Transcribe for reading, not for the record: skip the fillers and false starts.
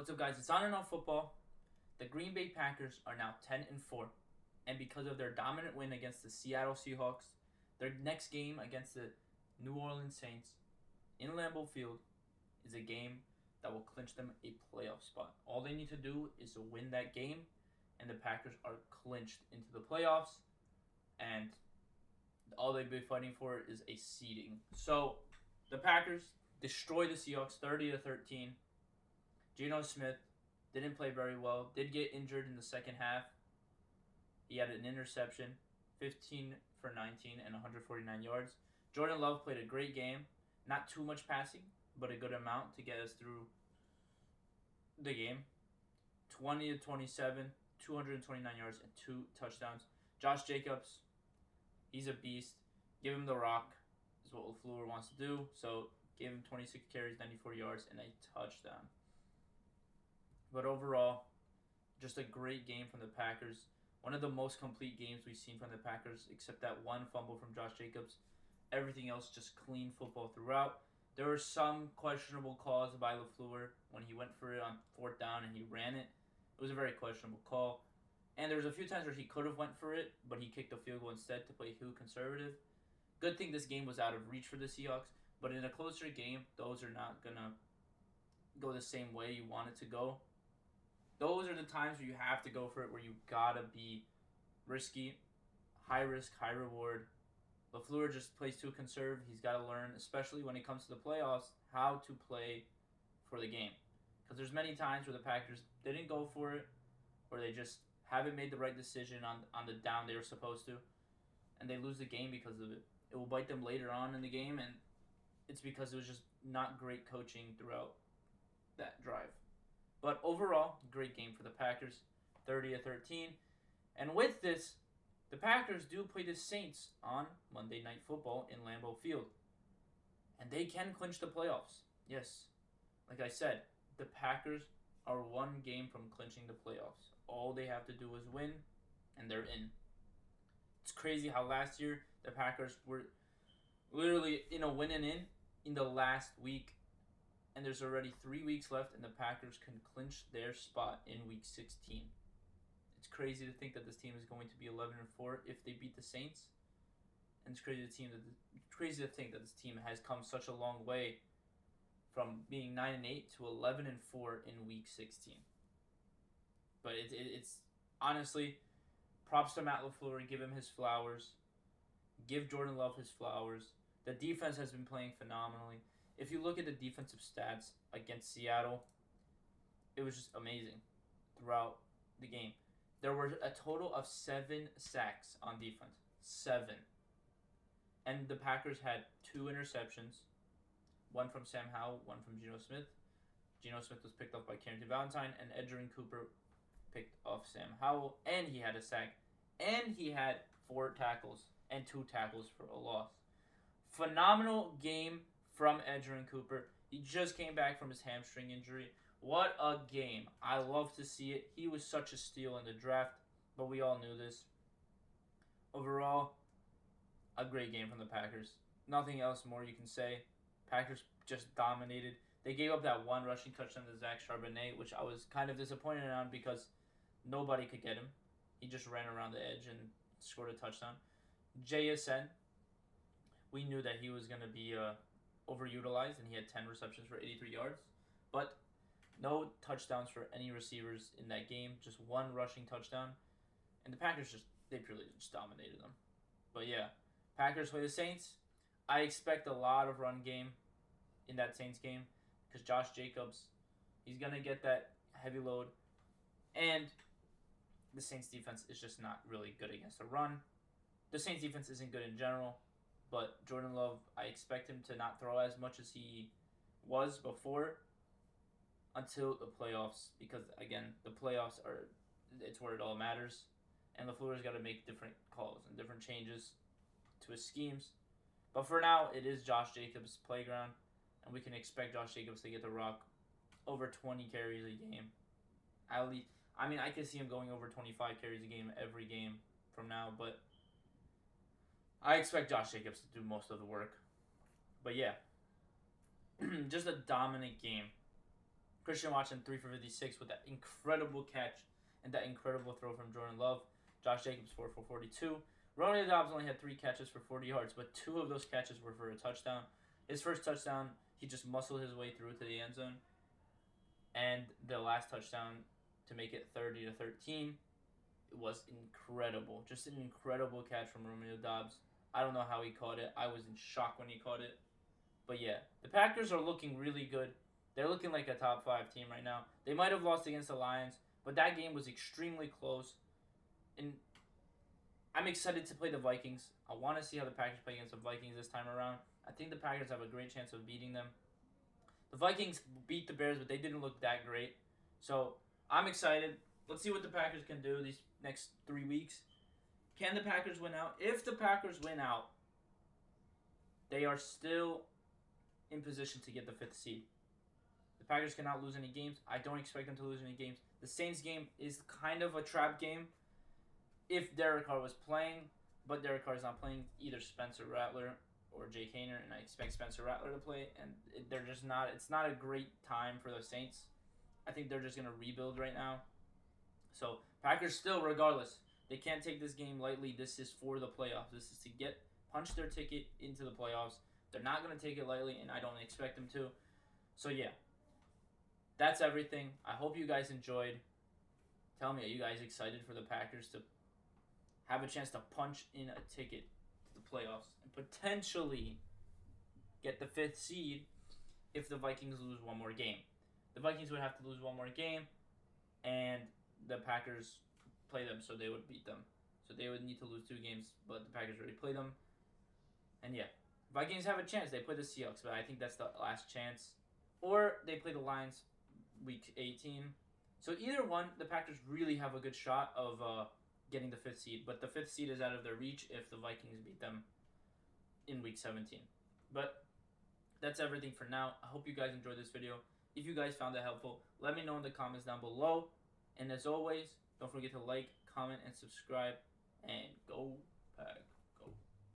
What's up, guys? It's On&Off football. The Green Bay Packers are now 10-4, and because of their dominant win against the Seattle Seahawks, their next game against the New Orleans Saints in Lambeau Field is a game that will clinch them a playoff spot. All they need to do is to win that game, and the Packers are clinched into the playoffs, and all they've been fighting for is a seeding. So the Packers destroy the Seahawks 30-13. Geno Smith didn't play very well. Did get injured in the second half. He had an interception, 15 for 19 and 149 yards. Jordan Love played a great game. Not too much passing, but a good amount to get us through the game. 20-27, 229 yards and 2 touchdowns. Josh Jacobs, he's a beast. Give him the rock is what LaFleur wants to do. So gave him 26 carries, 94 yards, and a touchdown. But overall, just a great game from the Packers. One of the most complete games we've seen from the Packers, except that one fumble from Josh Jacobs. Everything else just clean football throughout. There were some questionable calls by LaFleur when he went for it on fourth down and he ran it. It was a very questionable call. And there was a few times where he could have went for it, but he kicked a field goal instead to play conservative. Good thing this game was out of reach for the Seahawks, but in a closer game, those are not going to go the same way you want it to go. Those are the times where you have to go for it, where you gotta be risky, high risk, high reward. LaFleur just plays too conservative. He's got to learn, especially when it comes to the playoffs, how to play for the game. Because there's many times where the Packers didn't go for it, or they just haven't made the right decision on the down they were supposed to, and they lose the game because of it. It will bite them later on in the game, and it's because it was just not great coaching throughout that drive. But overall, great game for the Packers, 30-13. And with this, the Packers do play the Saints on Monday Night Football in Lambeau Field. And they can clinch the playoffs. Yes, like I said, the Packers are one game from clinching the playoffs. All they have to do is win, and they're in. It's crazy how last year the Packers were literally in a win and in the last week. And there's already 3 weeks left, and the Packers can clinch their spot in Week 16. It's crazy to think that this team is going to be 11-4 if they beat the Saints, and it's crazy to think that this team has come such a long way from being 9-8 to 11-4 in Week 16. But it's honestly, props to Matt LaFleur. Give him his flowers. Give Jordan Love his flowers. The defense has been playing phenomenally. If you look at the defensive stats against Seattle, it was just amazing throughout the game. There were a total of 7 sacks on defense. 7. And the Packers had 2 interceptions. One from Sam Howell, one from Geno Smith. Geno Smith was picked up by Carrington Valentine, and Edgerrin Cooper picked off Sam Howell. And he had a sack. And he had 4 tackles and 2 tackles for a loss. Phenomenal game from Edgerrin Cooper. He just came back from his hamstring injury. What a game. I love to see it. He was such a steal in the draft, but we all knew this. Overall, a great game from the Packers. Nothing else more you can say. Packers just dominated. They gave up that one rushing touchdown to Zach Charbonnet, which I was kind of disappointed on because nobody could get him. He just ran around the edge and scored a touchdown. JSN, we knew that he was going to be overutilized, and he had 10 receptions for 83 yards. But no touchdowns for any receivers in that game. Just one rushing touchdown. And the Packers they purely just dominated them. But yeah, Packers play the Saints. I expect a lot of run game in that Saints game because Josh Jacobs, he's going to get that heavy load. And the Saints defense is just not really good against the run. The Saints defense isn't good in general. But Jordan Love, I expect him to not throw as much as he was before until the playoffs. Because, again, the playoffs it's where it all matters. And LaFleur's got to make different calls and different changes to his schemes. But for now, it is Josh Jacobs' playground. And we can expect Josh Jacobs to get the rock over 20 carries a game. At least, I can see him going over 25 carries a game every game from now. But I expect Josh Jacobs to do most of the work. But yeah, just a dominant game Christian Watson 3 for 56 with that incredible catch and that incredible throw from Jordan Love. Josh Jacobs 4 for 42. Romeo Doubs only had 3 catches for 40 yards, but 2 of those catches were for a touchdown. His first touchdown, he just muscled his way through to the end zone. And the last touchdown to make it 30-13 was incredible. Just an incredible catch from Romeo Doubs. I don't know how he caught it. I was in shock when he caught it. But yeah, the Packers are looking really good. They're looking like a top 5 team right now. They might have lost against the Lions, but that game was extremely close. And I'm excited to play the Vikings. I want to see how the Packers play against the Vikings this time around. I think the Packers have a great chance of beating them. The Vikings beat the Bears, but they didn't look that great. So I'm excited. Let's see what the Packers can do these next 3 weeks. Can the Packers win out? If the Packers win out, they are still in position to get the 5th seed. The Packers cannot lose any games. I don't expect them to lose any games. The Saints game is kind of a trap game if Derek Carr was playing, but Derek Carr is not playing. Either Spencer Rattler or Jake Haener, and I expect Spencer Rattler to play, and they're just not. It's not a great time for the Saints. I think they're just gonna rebuild right now. So Packers still, regardless, they can't take this game lightly. This is for the playoffs. This is to punch their ticket into the playoffs. They're not gonna take it lightly, and I don't expect them to. So yeah, that's everything. I hope you guys enjoyed. Tell me, are you guys excited for the Packers to have a chance to punch in a ticket to the playoffs and potentially get the 5th seed if the Vikings lose one more game? The Vikings would have to lose one more game, and the Packers play them, so they would beat them. So they would need to lose 2 games, but the Packers already played them. And yeah, Vikings have a chance. They play the Seahawks, but I think that's the last chance. Or they play the Lions week 18. So either one, the Packers really have a good shot of getting the 5th seed. But the 5th seed is out of their reach if the Vikings beat them in week 17. But that's everything for now. I hope you guys enjoyed this video. If you guys found it helpful, let me know in the comments down below. And as always, don't forget to like, comment, and subscribe. And go Pack.